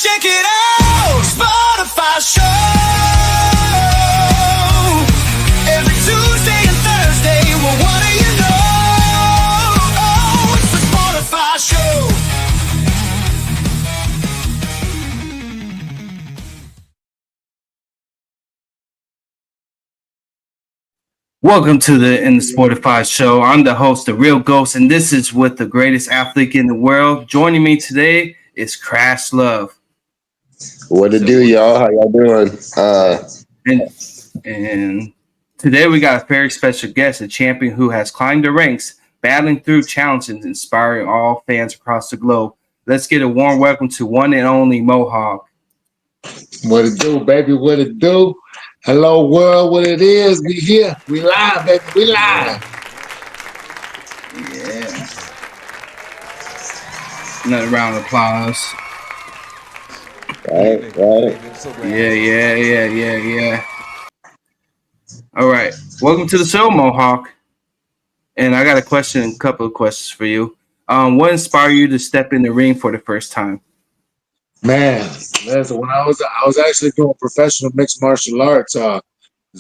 Check it out, Spotify show. Every Tuesday and Thursday, well, what do you know? Oh, it's the Spotify show. Welcome to the SPORTIFY Show. I'm the host, The Real Ghost, and this is with the greatest athlete in the world. Joining me today is Crash Love. What it do, y'all? How y'all doing? And today we got a very special guest, a champion who has climbed the ranks, battling through challenges, inspiring all fans across the globe. Let's get a warm welcome to one and only Mohawk. What it do, baby? What it do? Hello, world. What it is? We here. We live, baby. We live. Yeah. Another round of applause. Right. Yeah. All right. Welcome to the show, Mohawk. And I got a couple of questions for you. What inspired you to step in the ring for the first time? Man, listen, when I was actually doing professional mixed martial arts, as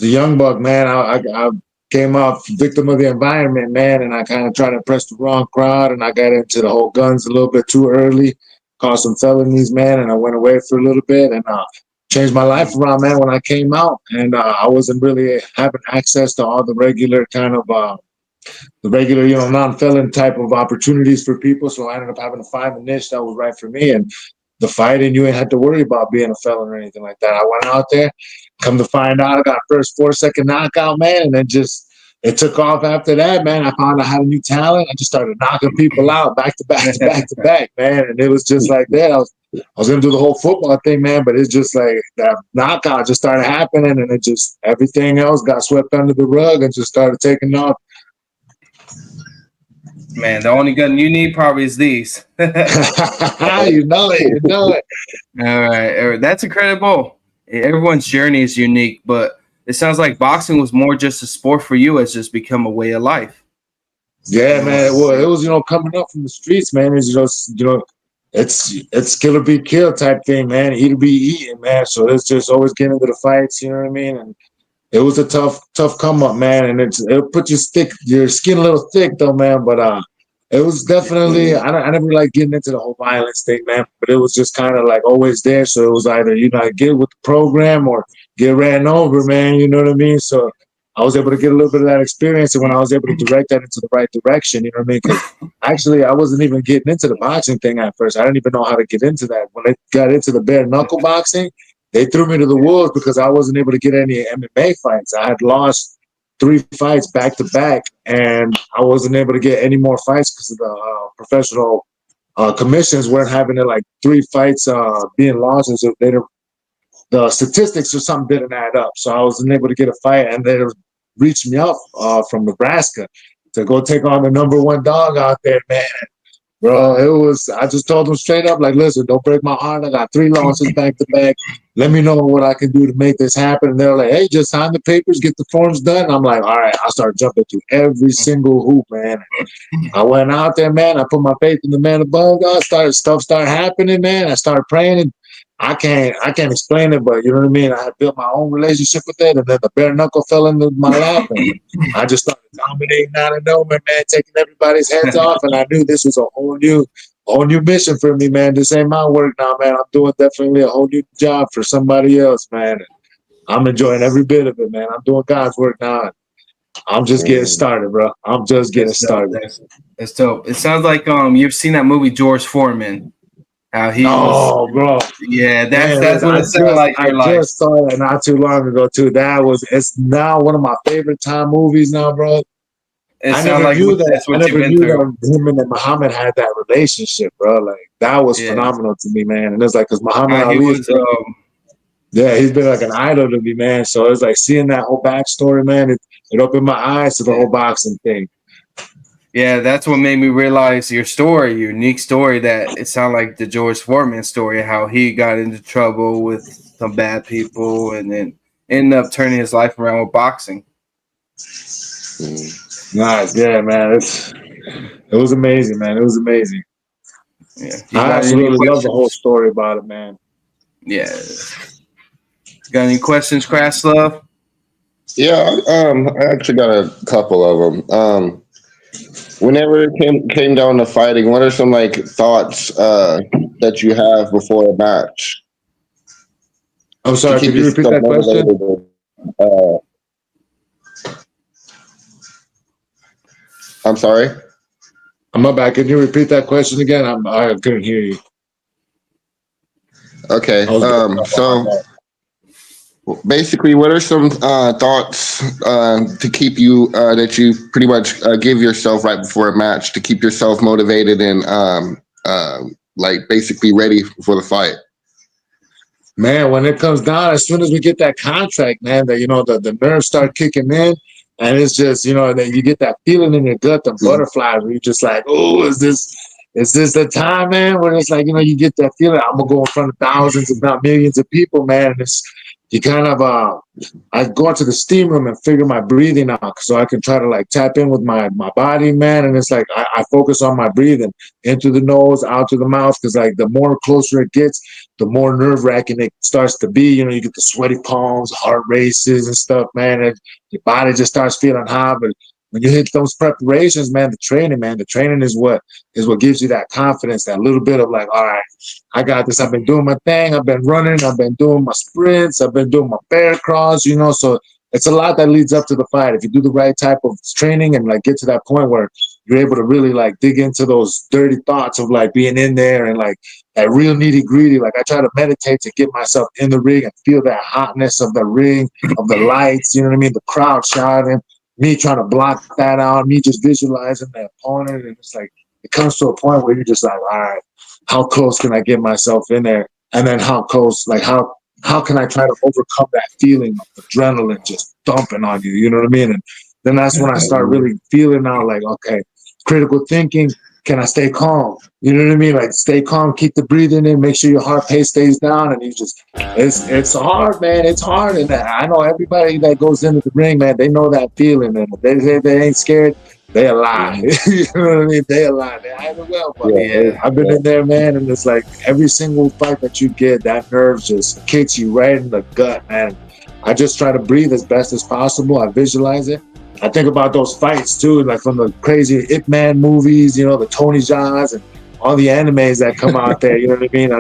a young buck, man, I came off victim of the environment, man, and I kind of tried to impress the wrong crowd, and I got into the whole guns a little bit too early, caused some felonies, man, and I went away for a little bit and changed my life around, man, when I came out, and I wasn't really having access to all the regular kind of non-felon type of opportunities for people, so I ended up having to find the niche that was right for me, and the fighting, you ain't had to worry about being a felon or anything like that. I went out there, come to find out, I got first 4-second knockout, man, and then it took off after that, man. I found I had a new talent. I just started knocking people out back to back to back to back, man. And it was just like that. I was gonna do the whole football thing, man, but it's just like that knockout just started happening, and it just everything else got swept under the rug and just started taking off. Man, the only gun you need probably is these. You know it. All right. That's incredible. Everyone's journey is unique, but it sounds like boxing was more just a sport for you, as just become a way of life. Yeah, man. It was coming up from the streets, man. It's just, it's kill or be killed type thing, man. Eat or be eaten, man. So it's just always getting into the fights, you know what I mean? And it was a tough come up, man. And it'll put your skin a little thick though, man. But it was definitely, I never like getting into the whole violence thing, man. But it was just kind of like always there. So it was either, get with the program or get ran over, man. You know what I mean? So I was able to get a little bit of that experience. And when I was able to direct that into the right direction, you know what I mean? Because actually, I wasn't even getting into the boxing thing at first. I didn't even know how to get into that. When I got into the bare knuckle boxing, they threw me to the wolves because I wasn't able to get any MMA fights. I had lost 3 fights back to back, and I wasn't able to get any more fights because the professional commissions weren't having it like 3 fights being lost, and so the statistics or something didn't add up. So I wasn't able to get a fight, and they reached me up from Nebraska to go take on the #1 dog out there, man. Bro, I just told them straight up, like, listen, don't break my heart. I got 3 losses back to back. Let me know what I can do to make this happen. And they're like, hey, just sign the papers, get the forms done. And I'm like, all right, I'll start jumping through every single hoop, man. I went out there, man. I put my faith in the man above. Stuff started happening, man. I started praying, and I can't explain it, but you know what I mean? I had built my own relationship with it, and then the bare knuckle fell into my lap, and I just started dominating out of nowhere, man, taking everybody's heads off, and I knew this was a whole new mission for me, man. This ain't my work now, man. I'm doing definitely a whole new job for somebody else, man. I'm enjoying every bit of it, man. I'm doing God's work now. I'm just getting started, bro. I'm just getting started. That's dope. It sounds like you've seen that movie George Foreman. How he was, bro. Yeah, that's what it sounded like. I just saw that not too long ago too. It's now one of my favorite time movies now, bro. I never knew that him and Muhammad had that relationship, bro. Like that was phenomenal to me, man. And it's like because Muhammad Ali he's been like an idol to me, man. So it's like seeing that whole backstory, man. It opened my eyes to the whole boxing thing. Yeah, that's what made me realize your unique story, that it sounded like the George Foreman story, how he got into trouble with some bad people and then ended up turning his life around with boxing. Nice. Yeah, man. It was amazing, man. It was amazing. Yeah. I absolutely love the whole story about it, man. Yeah. Got any questions, Crash Love? Yeah, I actually got a couple of them. Whenever it came down to fighting, what are some like thoughts that you have before a match I'm to sorry, keep could you repeat yourself that question? motivated? Uh, I'm sorry. I'm my bad. Can you repeat that question again? I couldn't hear you. Okay. I was breaking up on my So bad. basically, what are some thoughts to keep you that you pretty much give yourself right before a match to keep yourself motivated and like basically ready for the fight? Man, when it comes down, as soon as we get that contract, man, that the nerves start kicking in, and it's just that you get that feeling in your gut, the Mhm. butterflies, where you're just like, oh, is this the time, man? Where it's like you get that feeling, I'm gonna go in front of thousands, if not millions, of people, man. And it's you kind of I go into the steam room and figure my breathing out so I can try to like tap in with my body, man. And it's like I focus on my breathing in through the nose, out through the mouth, because like the more closer it gets, the more nerve wracking it starts to be. You get the sweaty palms, heart races and stuff, man. And your body just starts feeling hot. But when you hit those preparations, man, the training is what gives you that confidence, that little bit of like, all right, I got this. I've been doing my thing. I've been running. I've been doing my sprints. I've been doing my bear crawls, So it's a lot that leads up to the fight. If you do the right type of training and like get to that point where you're able to really like dig into those dirty thoughts of like being in there and like that real nitty gritty. Like I try to meditate to get myself in the ring and feel that hotness of the ring, of the lights, you know what I mean? The crowd shouting, me trying to block that out, me just visualizing the opponent. And it's like, it comes to a point where you're just like, all right, how close can I get myself in there? And then how close, like how can I try to overcome that feeling of adrenaline just dumping on you? You know what I mean? And then that's when I start really feeling out like, okay, critical thinking, can I stay calm? You know what I mean? Like stay calm, keep the breathing in, make sure your heart pace stays down, and it's hard, man. It's hard, and I know everybody that goes into the ring, man. They know that feeling, and if they say they ain't scared, they a lie. Mhm. You know what I mean? They a lie. They hide it well, but Yeah. Yeah. I've been in there, man, and it's like every single fight that you get, that nerve just kicks you right in the gut, man. I just try to breathe as best as possible. I visualize it. I think about those fights too, like from the crazy Ip Man movies, the Tony Jaa's and all the animes that come out there. You know what I mean?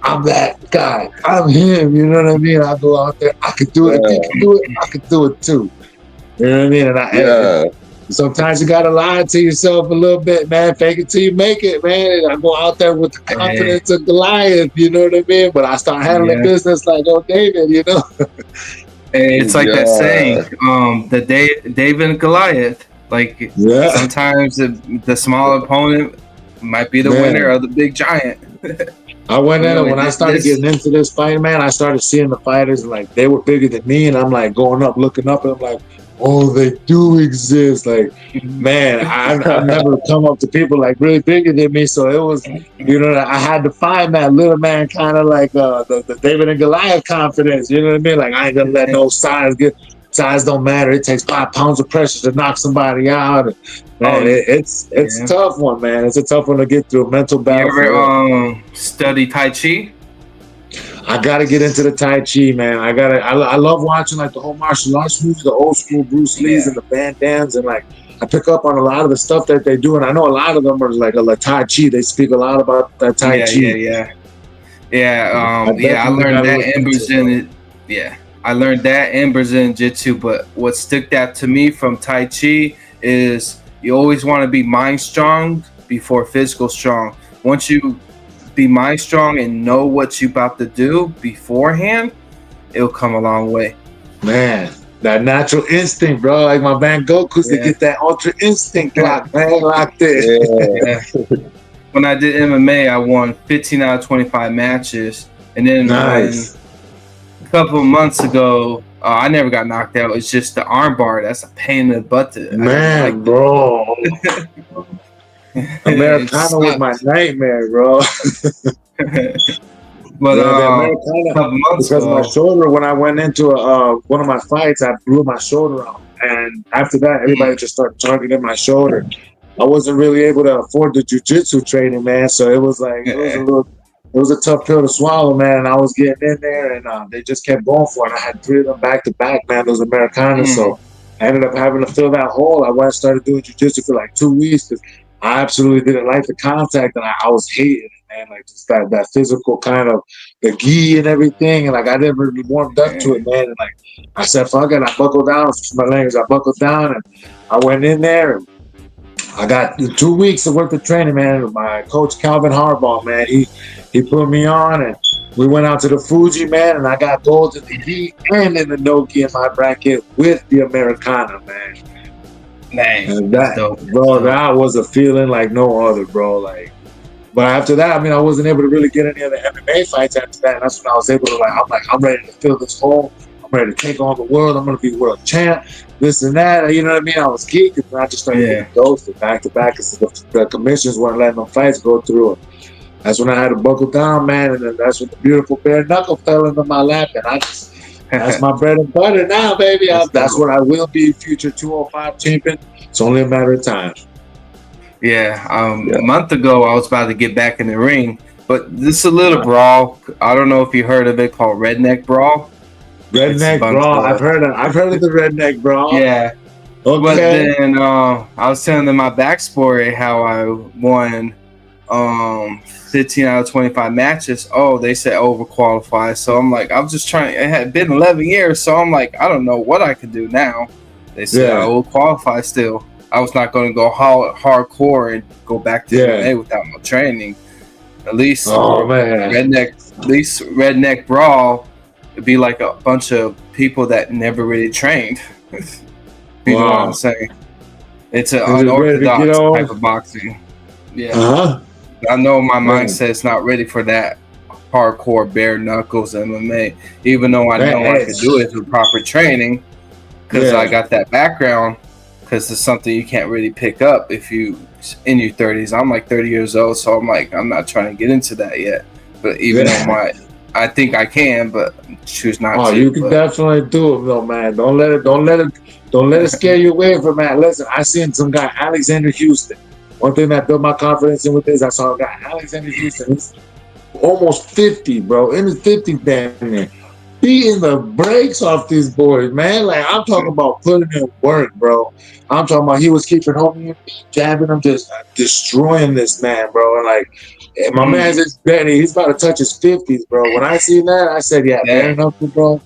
I'm that guy. I'm him. You know what I mean? I go out there. I could do it. If he Yeah. could do it, I could do it too. You know what I mean? And Yeah. sometimes you gotta lie to yourself a little bit, man. Fake it till you make it, man. And I go out there with the Hey, confidence of Goliath. You know what I mean? But I start handling yeah. business like old David. Hey, it's like that saying, Yeah. David and Goliath. Like Yeah, sometimes the small opponent might be the winner man. of the big giant. I went in and Like when I started this. getting into this fight, man, I started seeing the fighters like they were bigger than me, and I'm like going up, looking up, and I'm like, oh, they do exist. Like, man, I've never come up to people like really bigger than me, so it was, I had to find that little man kind of like the David and Goliath confidence. You know what I mean? Like I ain't gonna let no size don't matter. It takes 5 pounds of pressure to knock somebody out. Oh Man, it's a yeah. tough one, man. It's a tough one to get through. A mental You battle for ever real. study Tai Chi? I gotta get into the Tai Chi, man. I love watching like the whole martial arts movies, the old school Bruce Lee's Yeah. and the Van Dams, and like I pick up on a lot of the stuff that they do, and I know a lot of them are like a Tai Chi. They speak a lot about that Tai Yeah, yeah, Chi. yeah. Yeah, I yeah, I definitely learned gotta that look in into it, bro. Brazilian. Yeah, I learned that in Brazilian Jiu-Jitsu. But what stuck out to me from Tai Chi is you always want to be mind strong before physical strong. Once you be mind strong and know what you about to do beforehand, it'll come a long way. Man, that natural instinct, bro. Like my Van Goku's to Yeah, get that ultra instinct locked, man, locked in. Yeah. yeah. When I did MMA, I won 15 out of 25 matches, and then when Nice, a couple of months ago, I never got knocked out. It's just the arm bar. That's a pain in the butt. I didn't like man, bro. it Americana was my sucked. nightmare, bro. But Yeah, the a Americana, couple months because my ago, shoulder, when I went into one of my fights, I blew my shoulder out. And after that, everybody just started targeting my shoulder. I wasn't really able to afford the jujitsu training, man. So it was like, it was a yeah, little it was a tough pill to swallow, man. And I was getting in there, and they just kept going for it. I had 3 of them back to back, man. Those Americanas, so I ended up having to fill that hole. I went and started doing jujitsu for like 2 weeks because I absolutely didn't like the contact, and I was hating it, man. Like just that physical kind of the gi and everything, and like I never really warmed up to it, man. And like I said, fuck it, I buckled down. My language, I buckled down, and I went in there. And I got 2 weeks of worth of training, man. My coach Calvin Harbaugh, man, he put me on, and we went out to the Fuji, man, and I got gold in the gi and in the no gi in my bracket with the Americana, man. Nice. And That's that, dope. bro, that was a feeling like no other, bro. Like, but after that, I mean, I wasn't able to really get any of the MMA fights after that. And that's when I was able to I'm ready to fill this hole. I'm ready to take on the world. I'm gonna be world champ. This and that. You know what I mean? I was geeked, and I just started getting ghosted back to back because the commissions weren't letting them fights go through. That's when I had to buckle down, man. And then that's when the beautiful bare knuckle fell into my lap, and that's my bread and butter now, baby. That's what I will be, future 205 champion. It's only a matter of time. Yeah, a month ago I was about to get back in the ring, but this is a little brawl. I don't know if you heard of it, called Redneck Brawl. Redneck Brawl. I've heard of the Redneck Brawl. Yeah. Okay. But then I was telling them my back story, how I won 15 out of 25 matches. Oh, they said overqualified. So I'm like, I was just trying. It had been 11 years, so I'm like, I don't know what I could do now. They said I will qualify still. I was not going to go hardcore and go back to MMA without no training. At least Redneck Brawl, it'd be like a bunch of people that never really trained. You know what I'm saying? It's an unorthodox type of boxing. Yeah. I know my mindset's not ready for that hardcore bare knuckles MMA, even though I know I could do it with proper training because I got that background. Because it's something you can't really pick up if you in your 30s. I'm like 30 years old, so I'm like, I'm not trying to get into that yet. But even though I think I can, but choose not to. Oh, you can definitely do it, though, man. Don't let it scare you away from that. Listen, I seen some guy, Alexander Houston. One thing that built my confidence in with this, I saw a guy, Alexander Houston. He's almost 50, bro, in his 50s damn near. Beating the brakes off these boys, man. Like, I'm talking about putting in work, bro. I'm talking about he was keeping homie, jabbing him, just destroying this man, bro. And like, my man's just Benny. He's about to touch his 50s, bro. When I seen that, I said, fair enough, bro.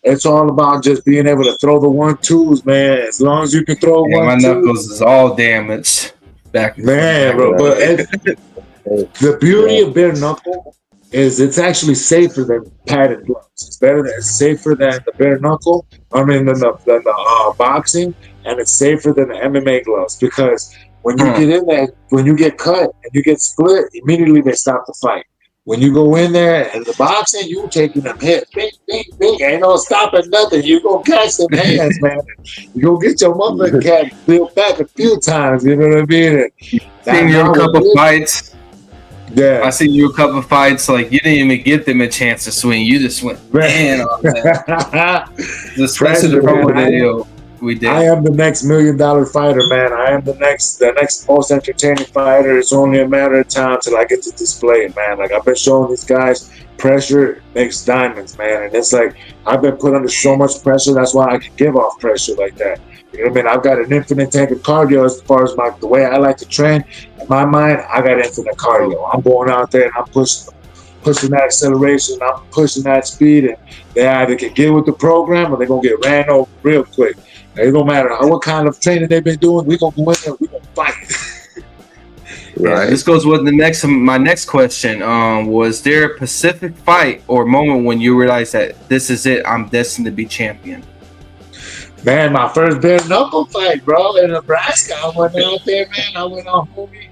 It's all about just being able to throw the 1-2s, man. As long as you can throw 1-2. My knuckles is all damaged. Man, bro. But the beauty of bare knuckle is it's actually safer than padded gloves. It's safer than the bare knuckle. I mean, than the boxing, and it's safer than the MMA gloves because when you get in there, when you get cut and you get split, immediately they stop the fight. When you go in there and the boxing, you taking them hits, bing, ain't no stopping nothing. You gonna catch them hands, man. You gonna get your mother cat built back a few times. You know what I mean? Seen you a couple fights. Yeah, I seen you a couple fights. Like you didn't even give them a chance to swing. You just went man on that. Especially the promo video we did. I am the next $1 million fighter, man. I am the next most entertaining fighter. It's only a matter of time till I get to display it, man. Like I've been showing these guys, pressure makes diamonds, man. And it's like I've been put under so much pressure. That's why I can give off pressure like that. You know what I mean? I've got an infinite tank of cardio as far as the way I like to train. In my mind, I got infinite cardio. I'm going out there and I'm pushing that acceleration. I'm pushing that speed, and they either can get with the program or they're gonna get ran over real quick. It don't matter what kind of training they've been doing. We're gonna go in there. We're gonna fight. Right. This goes with my next question. Was there a specific fight or moment when you realized that this is it? I'm destined to be champion. Man, my first bare knuckle fight, bro, in Nebraska. I went out there, man. I went on homie.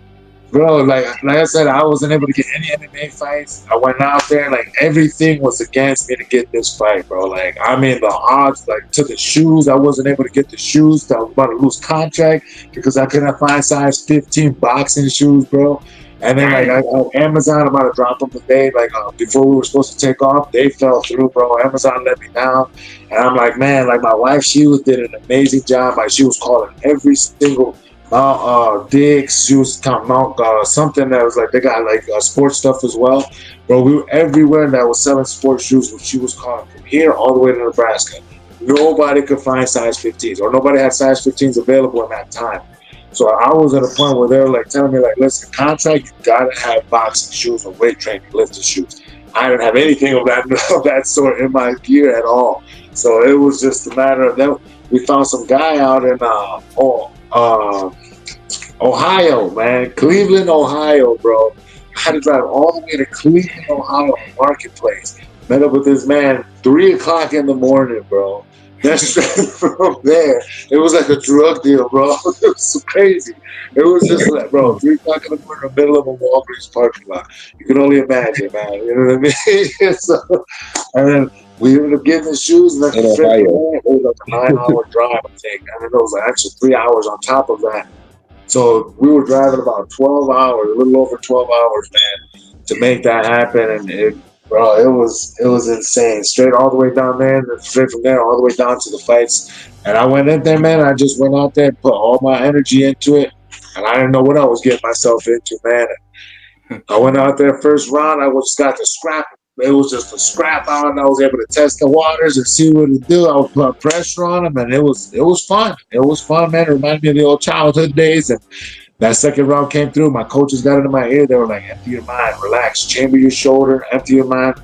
Bro, like I said, I wasn't able to get any MMA fights. I went out there, like everything was against me to get this fight, bro. Like I mean, the odds, like to the shoes, I wasn't able to get the shoes. I was about to lose contract because I couldn't find size 15 boxing shoes, bro. And then like Amazon, I'm about to drop them today. Like before we were supposed to take off, they fell through, bro. Amazon let me down, and I'm like, man, like my wife, she did an amazing job. Like she was calling every single Mount Dix. She was Mount something that was like they got like sports stuff as well. Bro, we were everywhere that was selling sports shoes. She was calling from here all the way to Nebraska. Nobody could find size 15s, or nobody had size 15s available in that time. So I was at a point where they were like telling me, like, listen, contract, you gotta have boxing shoes or weight training, lifting shoes. I didn't have anything of that of that sort in my gear at all. So it was just a matter of them. We found some guy out in Ohio, man, Cleveland, Ohio, bro. I had to drive all the way to Cleveland, Ohio, Marketplace. Met up with this man 3 o'clock in the morning, bro. Then straight from there, it was like a drug deal, bro. It was so crazy. It was just like, bro, 3 o'clock in the morning, in the middle of a Walgreens parking lot. You can only imagine, man. You know what I mean? So, and then we ended up getting the shoes, and then In straight from Ohio. there, it was like a 9-hour drive, I think. And then it was like actually 3 hours on top of that. So we were driving about 12 hours, a little over 12 hours, man, to make that happen. And bro, it was insane. Straight all the way down there, and then straight from there all the way down to the fights. And I went in there, man. I just went out there, put all my energy into it, and I didn't know what I was getting myself into, man. I went out there first round. I just got the scrap. It was just a scrap out, and I was able to test the waters and see what it do. I was putting pressure on them, and it was fun. It was fun, man. It reminded me of the old childhood days. And that second round came through. My coaches got into my ear. They were like, "Empty your mind, relax, chamber your shoulder, empty your mind.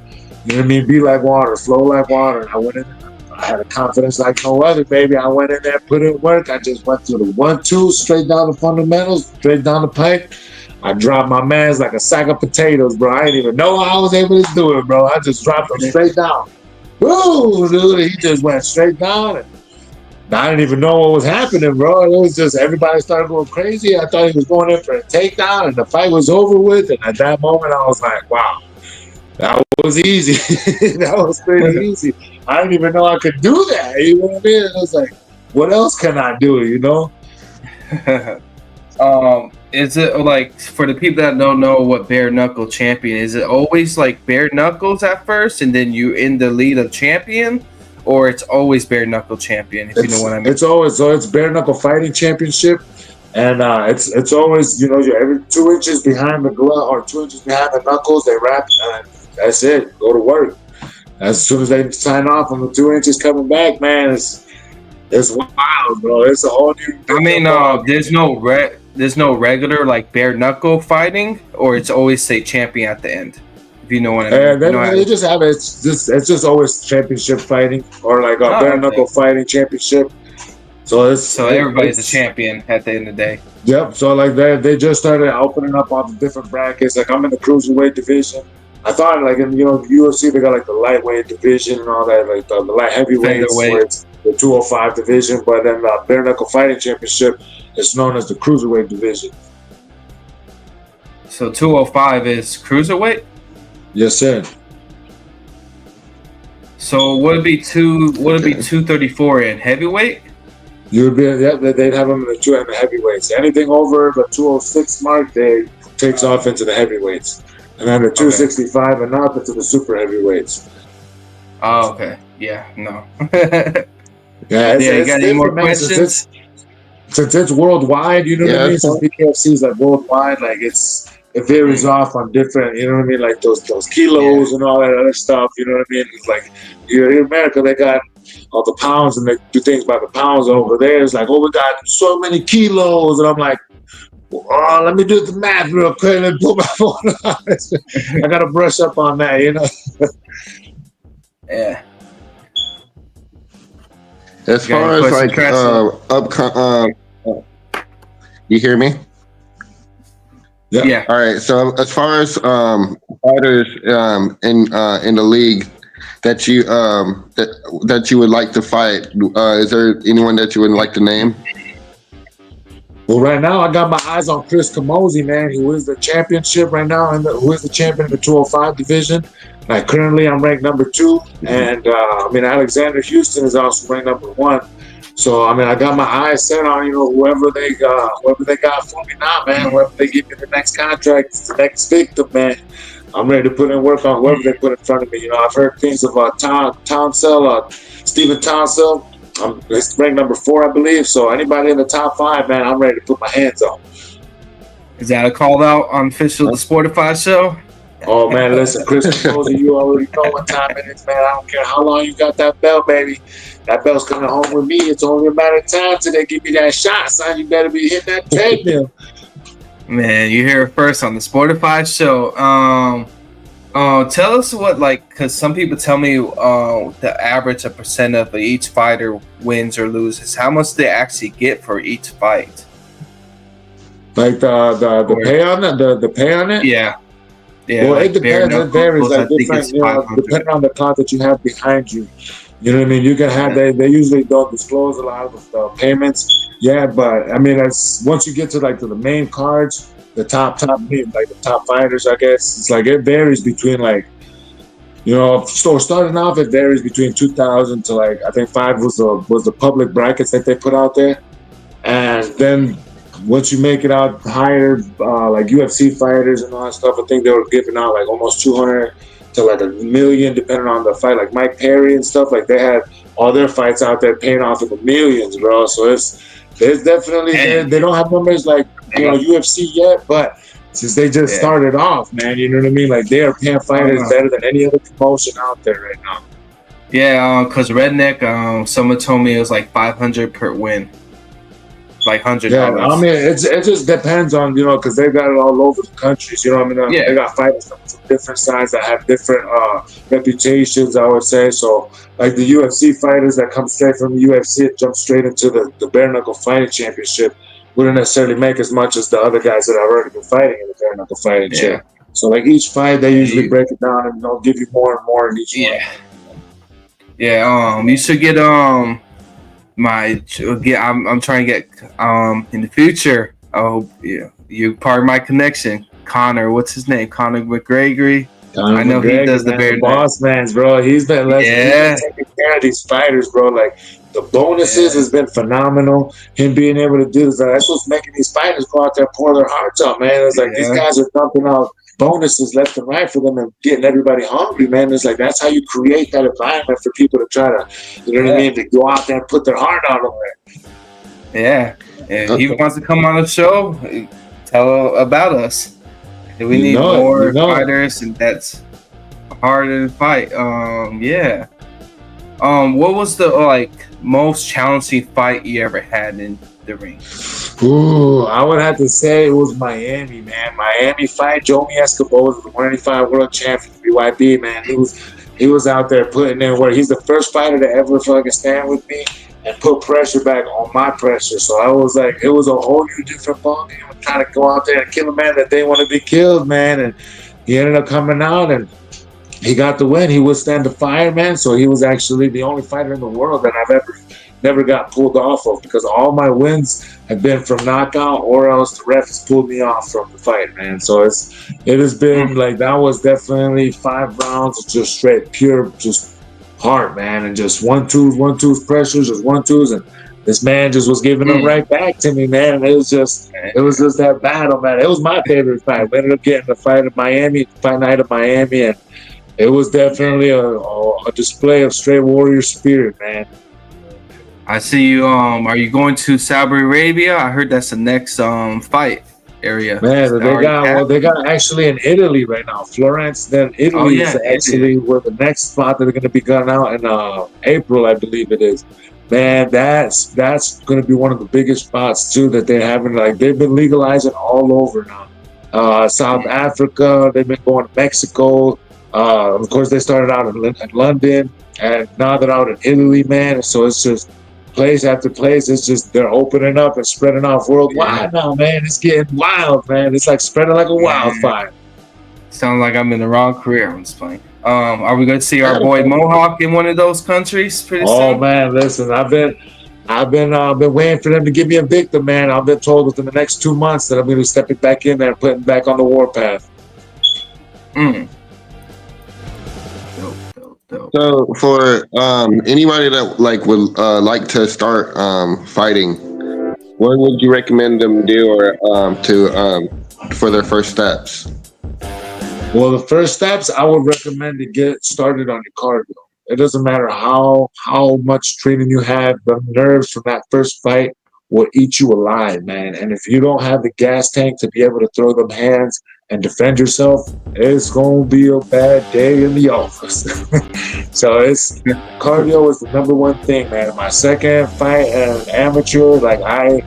You know what I mean? Be like water, flow like water." And I went in. I had a confidence like no other, baby. I went in there, put in work. I just went through the 1-2, straight down the fundamentals, straight down the pipe. I dropped my mans like a sack of potatoes, bro. I didn't even know how I was able to do it, bro. I just dropped him straight down. Woo, dude. He just went straight down. And I didn't even know what was happening, bro. It was just everybody started going crazy. I thought he was going in for a takedown, and the fight was over with. And at that moment, I was like, wow, that was easy. That was pretty easy. I didn't even know I could do that. You know what I mean? It was like, what else can I do, you know? Is it like, for the people that don't know what bare knuckle champion is, it always like bare knuckles at first and then you in the lead of champion, or it's always bare knuckle champion, if you know what I mean? It's always, so it's bare knuckle fighting championship, and it's always, you know, you're every 2 inches behind the glove or 2 inches behind the knuckles, they wrap, and that's it. Go to work. As soon as they sign off on the 2 inches coming back, man, it's wild, bro. It's a whole new. I mean, there's no regular like bare knuckle fighting, or it's always say champion at the end, if you know what I mean. And then they just have it. It's just always championship fighting, or like a bare knuckle fighting championship. So everybody's a champion at the end of the day. Yep. So like they just started opening up all the different brackets. Like I'm in the cruiserweight division. I thought like in UFC they got like the lightweight division and all that, like the light heavyweights, where it's the 205 division. But then the bare knuckle fighting championship is known as the cruiserweight division. So 205 is cruiserweight? Yes, sir. So would it be 234 in heavyweight? You would be, yeah, they'd have them in the 2 and the heavyweights. Anything over the 206 mark, they takes off into the heavyweights, and then the 265 and up into the super heavyweights. Oh, okay. Yeah, no. Yeah, you got any more questions? Since it's worldwide, you know what I mean? Some BKFC is like worldwide, like it varies off on different, you know what I mean? Like those kilos and all that other stuff, you know what I mean? It's like here in America, they got all the pounds and they do things by the pounds. Over there, it's like, oh, we got so many kilos, and I'm like, oh, let me do the math real quick. Let me put my phone on. I gotta brush up on that, you know. Yeah. As far as like you hear me? Yeah. All right. So as far as fighters in the league that you would like to fight, is there anyone that you would like to name? Well, right now I got my eyes on Chris Camozzi, man. He wins the championship right now, and who is the champion in the 205 division. Like currently, I'm ranked number 2, and Alexander Houston is also ranked number 1. So I mean, I got my eyes set on whoever they got for me now, man. Whoever they give me the next contract, the next victim, man. I'm ready to put in work on whoever they put in front of me. I've heard things of Stephen Townsell. It's ranked number 4, I believe. So anybody in the top 5, man, I'm ready to put my hands on. Is that a call out on official the Sportify show? Oh man, listen, Chris Rosa, you already know what time it is, man. I don't care how long you got that belt, baby. That belt's coming home with me. It's only a matter of time till they give me that shot, son. You better be hitting that treadmill. Man, you hear it first on the Sportify show. Tell us what, like, because some people tell me the average a percent of each fighter wins or loses. How much they actually get for each fight? Like the pay on it, the pay on it. Yeah. Yeah, Well, like it depends. It varies. I Like think different, it's you know, 500. depending on the cloud that you have behind you. You know what I mean? You can have they usually don't disclose a lot of the payments. Yeah, but I mean, that's once you get to like to the main cards, the top like the top fighters, I guess it's like it varies between like, you know, so starting off it varies between 2,000 to like I think 5 was the public brackets that they put out there, and then once you make it out higher, like UFC fighters and all that stuff, I think they were giving out like almost 200 to like 1 million, depending on the fight. Like Mike Perry and stuff, like they had all their fights out there paying off in the millions, bro. So it's definitely they don't have numbers like UFC yet, but since they just started off, man, you know what I mean? Like they are paying fighters better than any other promotion out there right now. Yeah, because Redneck, someone told me it was like 500 per win. Like $100. Yeah, I mean, it just depends on, you know, because they got it all over the countries. You know what I mean? They got fighters from different sides that have different reputations, I would say. So, like the UFC fighters that come straight from the UFC and jump straight into the bare knuckle fighting championship wouldn't necessarily make as much as the other guys that have already been fighting in the bare knuckle fighting champ. So, like each fight, they usually break it down and they'll give you more and more in each one. Yeah. You should get I'm trying to get in the future. Oh yeah, you part of my connection. Connor, what's his name? Conor McGregor. I know McGregor, he does the bare boss man's, bro. He's been taking care of these fighters, bro. Like the bonuses has been phenomenal. Him being able to do this, that's what's making these fighters go out there and pour their hearts out, man. It's like these guys are dumping out bonuses left and right for them and getting everybody hungry, man. It's like that's how you create that environment for people to try to, you know what I mean, to go out there and put their heart out on it. Yeah. If he wants to come on the show, tell about us. We need more fighters, and that's harder to fight. What was the most challenging fight you ever had in the ring? Ooh, I would have to say it was Miami, man. Miami fight. Joey Escobar was the 185 world champion for BYB, man. He was out there putting in work. He's the first fighter to ever fucking stand with me and put pressure back on my pressure. So I was like, it was a whole new different ballgame. I'm trying to go out there and kill a man that they want to be killed, man. And he ended up coming out and he got the win. He withstand the fire, man. So he was actually the only fighter in the world that I've never got pulled off of, because all my wins have been from knockout or else the ref has pulled me off from the fight, man. So it has been like, that was definitely 5 rounds of just straight pure just heart, man, and just one twos pressures, just 1-2s, and this man just was giving them right back to me, man. And it was just that battle, man. It was my favorite fight. We ended up getting the fight of Miami, fight night of Miami, and it was definitely a display of straight warrior spirit, man. I see you. Are you going to Saudi Arabia? I heard that's the next fight area. Man, they got actually in Italy right now. Florence, then Italy is actually where the next spot that they're going to be going out in April, I believe it is. Man, that's going to be one of the biggest spots too that they're having. Like they've been legalizing all over now. South Africa, they've been going to Mexico. Of course, they started out in London, and now they're out in Italy, man. So it's just place after place. It's just they're opening up and spreading off worldwide now, man. It's getting wild, man. It's like spreading like a wildfire. Sounds like I'm in the wrong career. I'm just playing. Are we going to see our boy Mohawk in one of those countries pretty soon? Oh man, listen, I've been waiting for them to give me a victim, man. I've been told within the next 2 months that I'm going to be stepping back in there and putting back on the warpath. So for anybody that would like to start fighting, what would you recommend them do or for their first steps? Well, the first steps I would recommend to get started on your cardio. it doesn't matter how much training you have, the nerves from that first fight will eat you alive, man. And if you don't have the gas tank to be able to throw them hands and defend yourself, it's gonna be a bad day in the office. So it's cardio is the number one thing, man. My second fight as an amateur, like I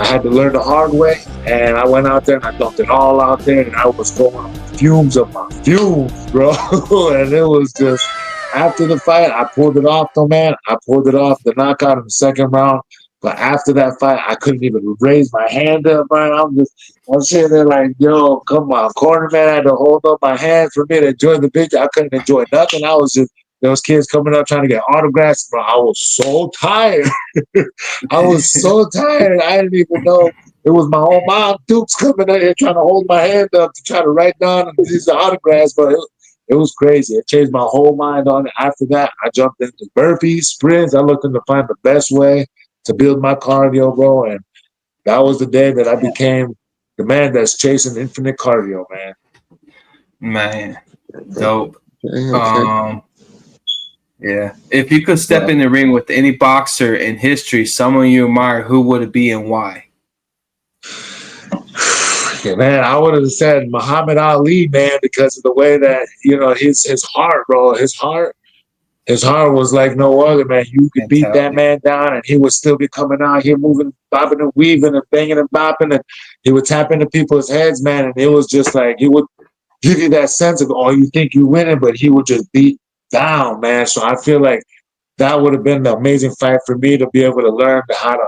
had to learn the hard way, and I went out there and I dumped it all out there, and I was going on fumes of my fumes, bro. And it was just after the fight, I pulled it off, though, man. I pulled it off, the knockout in the second round. But after that fight, I couldn't even raise my hand up, man. I'm sitting there like, yo, come on, corner man. I had to hold up my hand for me to enjoy the picture. I couldn't enjoy nothing. I was just those kids coming up trying to get autographs, bro. I was so tired. I was so tired. I didn't even know it was my own mom, Dukes, coming out here trying to hold my hand up to try to write down these autographs, but it was crazy. It changed my whole mind on it. After that, I jumped into burpees, sprints. I looked to find the best way to build my cardio, bro. And that was the day that I became the man that's chasing infinite cardio, man. Man, dope. Okay. Yeah. If you could step in the ring with any boxer in history, someone you admire, who would it be and why? Yeah, man, I would have said Muhammad Ali, man, because of the way that, you know, his heart, bro, his heart was like no other, man. You could beat that man down and he would still be coming out here moving, bobbing and weaving and banging and bopping, and he would tap into people's heads, man. And it was just like, he would give you that sense of, oh, you think you're winning, but he would just beat down, man. So I feel like that would have been the amazing fight for me to be able to learn how to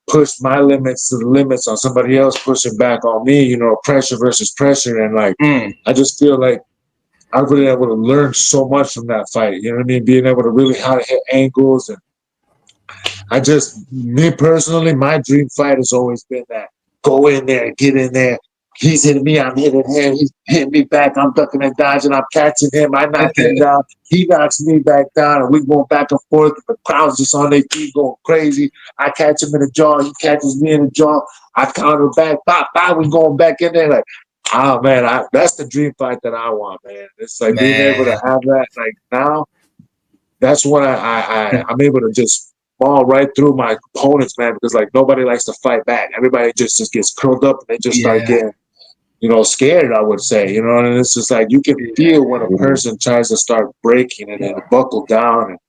push my limits to the limits on somebody else pushing back on me, you know, pressure versus pressure. And like, I just feel like I really able to learn so much from that fight. You know what I mean? Being able to really how to hit angles. And me personally, my dream fight has always been that go in there, get in there. He's hitting me, I'm hitting him. He's hitting me back, I'm ducking and dodging. I'm catching him, I knock him down. He knocks me back down, and we going back and forth. The crowd's just on their feet going crazy. I catch him in the jaw, he catches me in the jaw. I counter back, pop, pop. We going back in there like, oh man, that's the dream fight that I want, man. It's like being able to have that. Like now, that's when I'm able to just fall right through my opponents, man. Because like nobody likes to fight back. Everybody just gets curled up and they just start getting, you know, scared. I would say, you know, and it's just like you can feel when a person tries to start breaking and then buckle down, and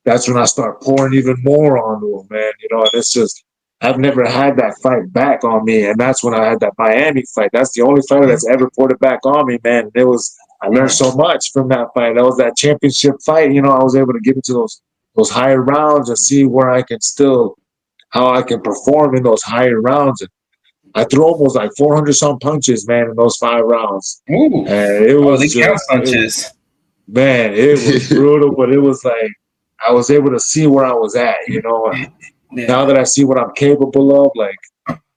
that's when I start pouring even more onto them, man. You know, and it's just. I've never had that fight back on me, and that's when I had that Miami fight. That's the only fighter that's ever poured it back on me, man. And I learned so much from that fight. That was that championship fight. You know, I was able to get into those higher rounds and see where I can how I can perform in those higher rounds. And I threw almost like 400 some punches, man, in those 5 rounds. Ooh. And it was just, count punches. It was brutal, but it was like I was able to see where I was at, you know. Now that I see what I'm capable of, like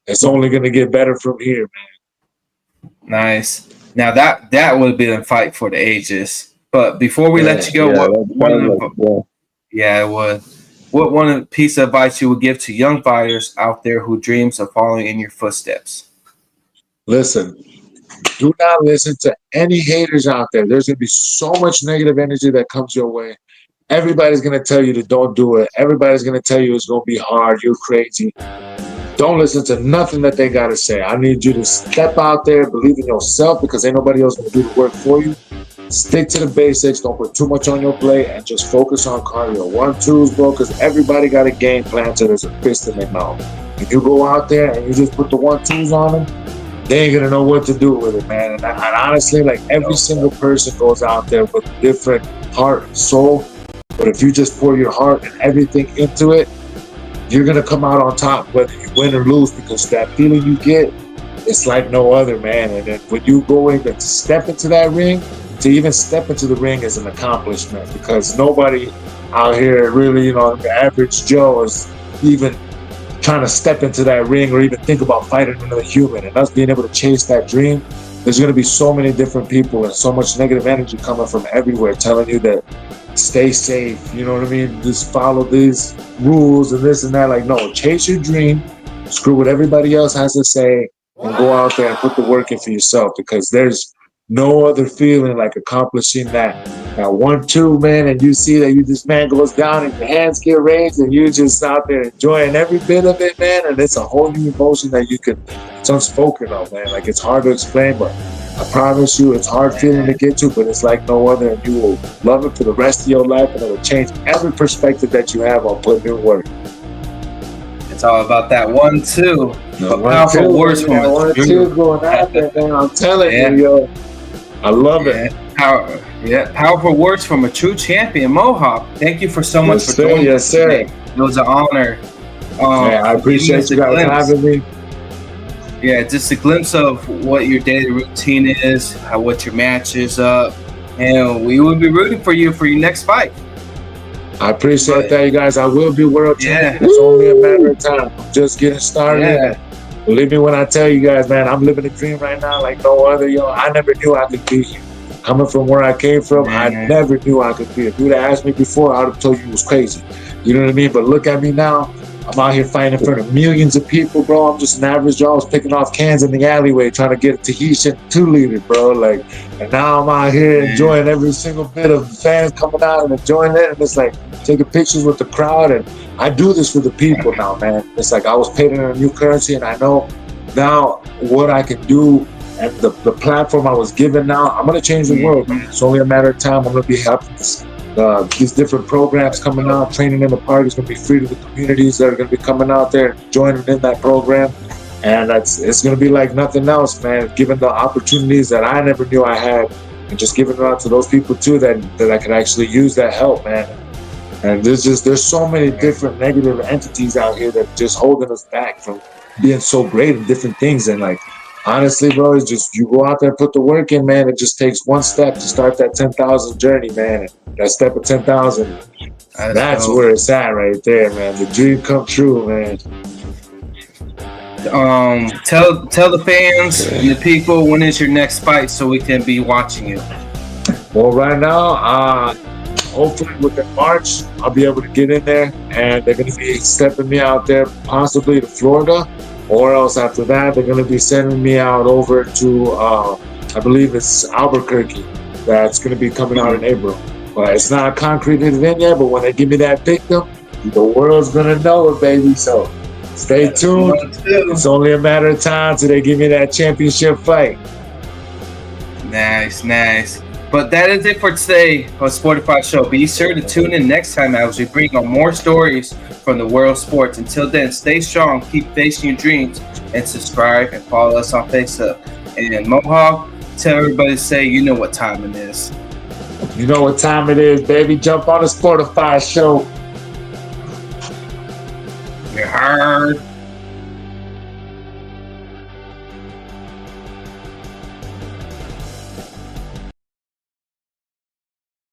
it's only gonna get better from here, man. Nice. Now that would be a fight for the ages. But before we let you go, it would. What one piece of advice you would give to young fighters out there who dreams of following in your footsteps? Listen, do not listen to any haters out there. There's gonna be so much negative energy that comes your way. Everybody's going to tell you to don't do it. Everybody's going to tell you it's going to be hard. You're crazy. Don't listen to nothing that they got to say. I need you to step out there, believe in yourself, because ain't nobody else going to do the work for you. Stick to the basics. Don't put too much on your plate and just focus on cardio. 1-2s, bro, because everybody got a game plan till there's a fist in their mouth. If you go out there and you just put the 1-2s on them, they ain't going to know what to do with it, man. And honestly, like every single person goes out there with a different heart and soul. But if you just pour your heart and everything into it, you're going to come out on top, whether you win or lose, because that feeling you get, it's like no other, man. And then when you go in and step into that ring, to even step into the ring is an accomplishment, because nobody out here really, you know, the average Joe is even trying to step into that ring or even think about fighting another human. And us being able to chase that dream, there's going to be so many different people and so much negative energy coming from everywhere telling you that stay safe, you know what I mean? Just follow these rules and this and that. Like, no, chase your dream, screw what everybody else has to say, and go out there and put the work in for yourself, because there's no other feeling like accomplishing that 1-2, man, and you see that this man goes down and your hands get raised and you just out there enjoying every bit of it, man. And it's a whole new emotion that it's unspoken of, man. Like, it's hard to explain, but I promise you, it's hard feeling to get to, but it's like no other, and you will love it for the rest of your life, and it will change every perspective that you have on putting in work. It's all about that 1-2. That Powerful words from that 1-2 going out there, man. I'm telling you, yo. I love it. Powerful words from a true champion, Mohawk. Thank you for so much for joining us today. It was an honor. I appreciate you guys having me. Yeah, just a glimpse of what your daily routine is, what your match is up, and we will be rooting for you for your next fight. I appreciate that, you guys. I will be world champion. It's only a matter of time. I'm just getting started. Yeah. Believe me when I tell you guys, man, I'm living a dream right now like no other. Yo, I never knew I could be here. Coming from where I came from, I never knew I could be. If you'd have asked me before, I would have told you it was crazy. You know what I mean? But look at me now. I'm out here fighting in front of millions of people, bro. I'm just an average Joe. I was picking off cans in the alleyway trying to get a Tahitian 2-liter, bro. Like, and now I'm out here enjoying every single bit of fans coming out and enjoying it. And it's like taking pictures with the crowd. And I do this for the people now, man. It's like I was paid in a new currency, and I know now what I can do and the platform I was given now. I'm going to change the world, man. It's only a matter of time. I'm going to be helping these different programs coming out. Training in the park is going to be free to the communities that are going to be coming out there, joining in that program. And it's going to be like nothing else, man. Giving the opportunities that I never knew I had, and just giving it out to those people too that I could actually use that help, man. And there's so many different negative entities out here that just holding us back from being so great at different things. And like, honestly, bro, it's just you go out there and put the work in, man. It just takes one step to start that 10,000 journey, man. And that step of 10,000, that's where it's at right there, man. The dream come true, man. Tell the fans and the people when is your next fight so we can be watching you. Well, right now, hopefully within March, I'll be able to get in there, and they're going to be stepping me out there possibly to Florida, or else after that, they're going to be sending me out over to, I believe it's Albuquerque, that's going to be coming out in April. But it's not concreted in yet, but when they give me that victim, the world's going to know it, baby. So stay tuned. It's only a matter of time till they give me that championship fight. Nice. But that is it for today on SPORTIFY Show. Be sure to tune in next time as we bring on more stories from the world of sports. Until then, stay strong, keep facing your dreams, and subscribe and follow us on Facebook. And Mohawk, tell everybody to say, you know what time it is. You know what time it is, baby. Jump on the SPORTIFY Show.